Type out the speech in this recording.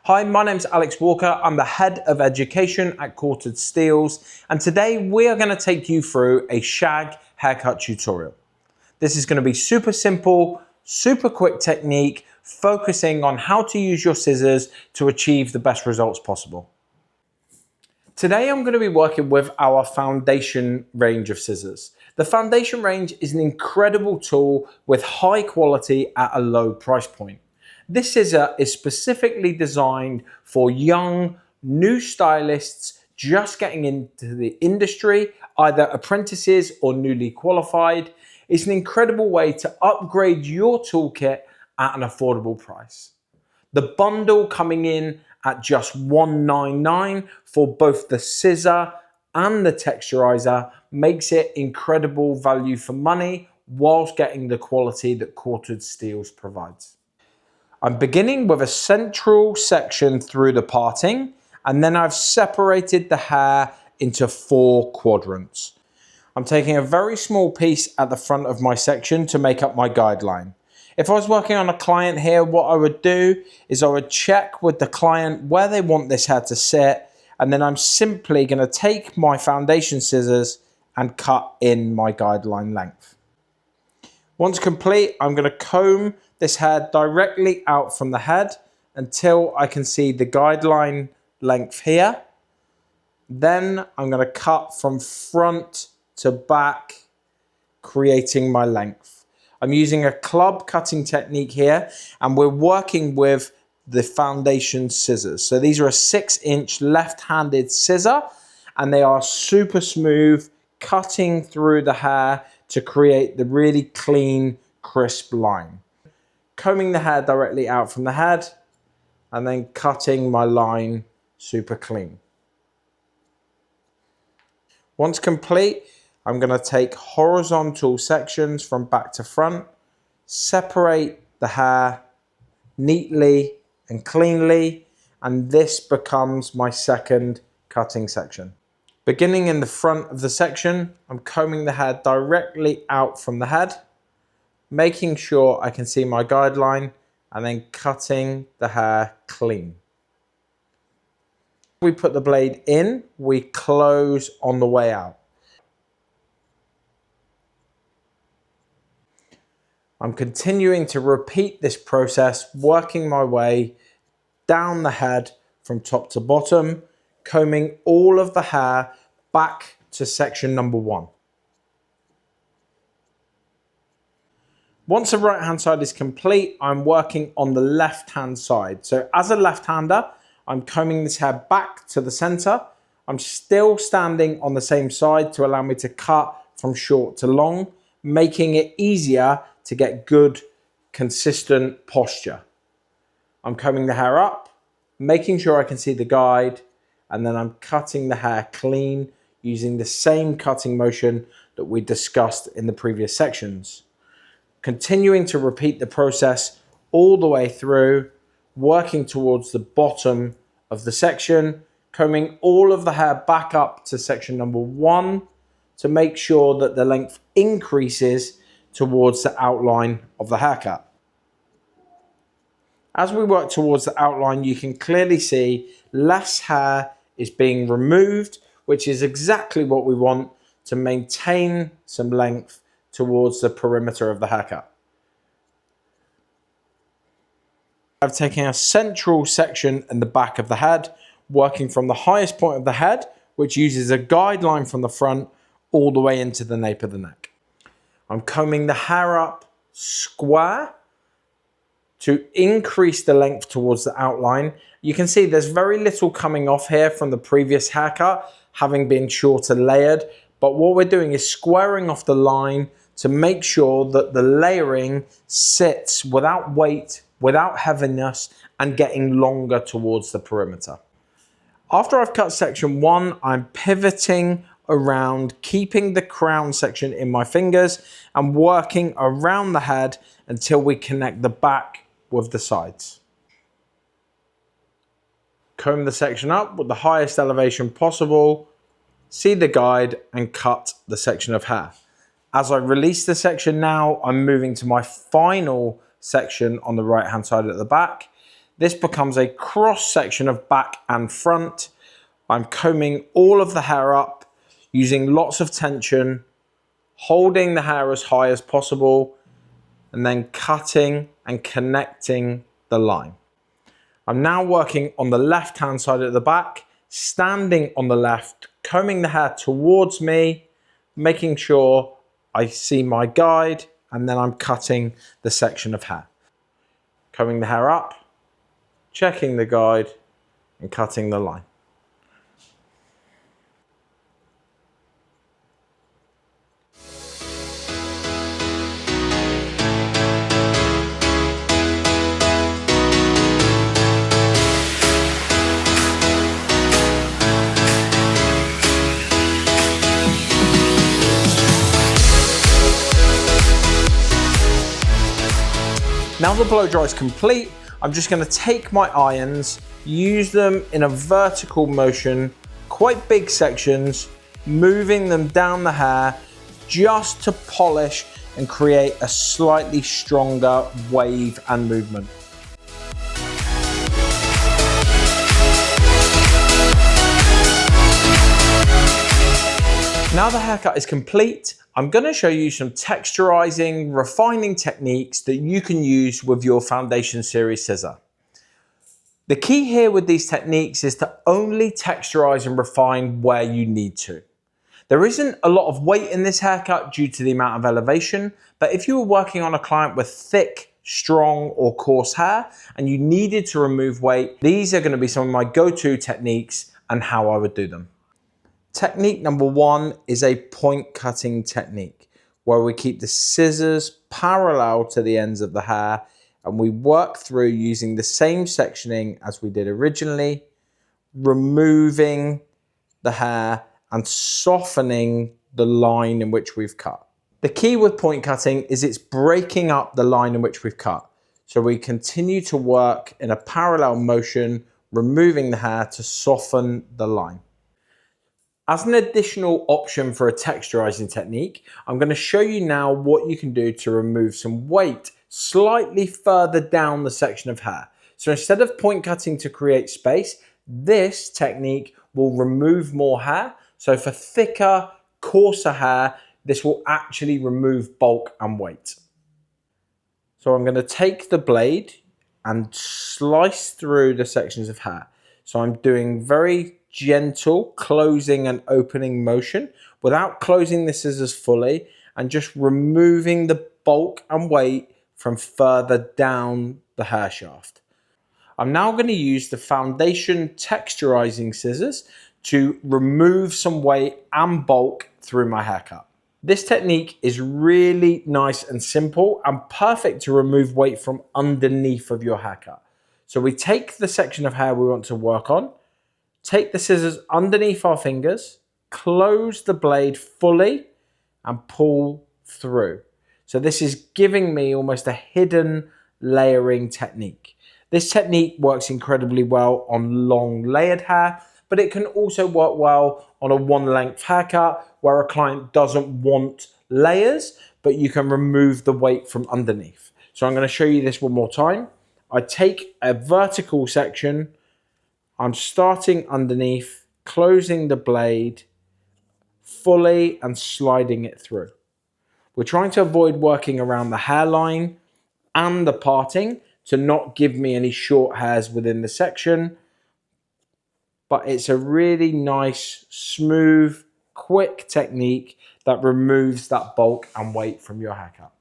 Hi, my name's Alex Walker. I'm the Head of Education at Quartered Steels, and today we are going to take you through a shag haircut tutorial. This is going to be super simple, super quick technique, focusing on how to use your scissors to achieve the best results possible. Today I'm going to be working with our foundation range of scissors. The foundation range is an incredible tool with high quality at a low price point. This scissor is specifically designed for young, new stylists just getting into the industry, either apprentices or newly qualified. It's an incredible way to upgrade your toolkit at an affordable price. The bundle coming in at just $199 for both the scissor and the texturizer makes it incredible value for money whilst getting the quality that Quartered Steels provides. I'm beginning with a central section through the parting, and then I've separated the hair into 4 quadrants. I'm taking a very small piece at the front of my section to make up my guideline. If I was working on a client here, what I would do is I would check with the client where they want this hair to sit, and then I'm simply going to take my foundation scissors and cut in my guideline length. Once complete, I'm going to comb this hair directly out from the head until I can see the guideline length here. Then I'm going to cut from front to back, creating my length. I'm using a club cutting technique here, and we're working with the foundation scissors. So these are a 6-inch left-handed scissor, and they are super smooth, cutting through the hair to create the really clean, crisp line. Combing the hair directly out from the head, and then cutting my line super clean. Once complete, I'm going to take horizontal sections from back to front, separate the hair neatly and cleanly, and this becomes my second cutting section. Beginning in the front of the section, I'm combing the hair directly out from the head, making sure I can see my guideline, and then cutting the hair clean. We put the blade in, we close on the way out. I'm continuing to repeat this process, working my way down the head from top to bottom, combing all of the hair back to section number 1. Once the right hand side is complete, I'm working on the left hand side. So as a left hander, I'm combing this hair back to the center. I'm still standing on the same side to allow me to cut from short to long, making it easier to get good, consistent posture. I'm combing the hair up, making sure I can see the guide, and then I'm cutting the hair clean using the same cutting motion that we discussed in the previous sections. Continuing to repeat the process all the way through, working towards the bottom of the section, combing all of the hair back up to section number 1 to make sure that the length increases towards the outline of the haircut. As we work towards the outline, you can clearly see less hair is being removed, which is exactly what we want to maintain some length towards the perimeter of the haircut. I've taken a central section in the back of the head, working from the highest point of the head, which uses a guideline from the front all the way into the nape of the neck. I'm combing the hair up square to increase the length towards the outline. You can see there's very little coming off here from the previous haircut, having been shorter layered. But what we're doing is squaring off the line to make sure that the layering sits without weight, without heaviness, and getting longer towards the perimeter. After I've cut section 1, I'm pivoting around, keeping the crown section in my fingers and working around the head until we connect the back with the sides. Comb the section up with the highest elevation possible, see the guide, and cut the section of hair. As I release the section now, I'm moving to my final section on the right hand side at the back. This becomes a cross section of back and front. I'm combing all of the hair up using lots of tension, holding the hair as high as possible, and then cutting and connecting the line. I'm now working on the left-hand side of the back, standing on the left, combing the hair towards me, making sure I see my guide, and then I'm cutting the section of hair. Combing the hair up, checking the guide, and cutting the line. Now the blow dry is complete, I'm just going to take my irons, use them in a vertical motion, quite big sections, moving them down the hair just to polish and create a slightly stronger wave and movement. Now the haircut is complete, I'm going to show you some texturizing, refining techniques that you can use with your Foundation Series scissor. The key here with these techniques is to only texturize and refine where you need to. There isn't a lot of weight in this haircut due to the amount of elevation, but if you were working on a client with thick, strong or coarse hair and you needed to remove weight, these are going to be some of my go-to techniques and how I would do them. Technique number one is a point cutting technique where we keep the scissors parallel to the ends of the hair and we work through using the same sectioning as we did originally, removing the hair and softening the line in which we've cut. The key with point cutting is it's breaking up the line in which we've cut. So we continue to work in a parallel motion, removing the hair to soften the line. As an additional option for a texturizing technique, I'm going to show you now what you can do to remove some weight slightly further down the section of hair. So instead of point cutting to create space, this technique will remove more hair. So for thicker, coarser hair, this will actually remove bulk and weight. So I'm going to take the blade and slice through the sections of hair. So I'm doing very gentle closing and opening motion without closing the scissors fully and just removing the bulk and weight from further down the hair shaft. I'm now going to use the Foundation texturizing scissors to remove some weight and bulk through my haircut. This technique is really nice and simple and perfect to remove weight from underneath of your haircut. So we take the section of hair we want to work on, take the scissors underneath our fingers, close the blade fully and pull through. So this is giving me almost a hidden layering technique. This technique works incredibly well on long layered hair, but it can also work well on a one length haircut where a client doesn't want layers, but you can remove the weight from underneath. So I'm going to show you this one more time. I take a vertical section, I'm starting underneath, closing the blade fully and sliding it through. We're trying to avoid working around the hairline and the parting to not give me any short hairs within the section. But it's a really nice, smooth, quick technique that removes that bulk and weight from your haircut.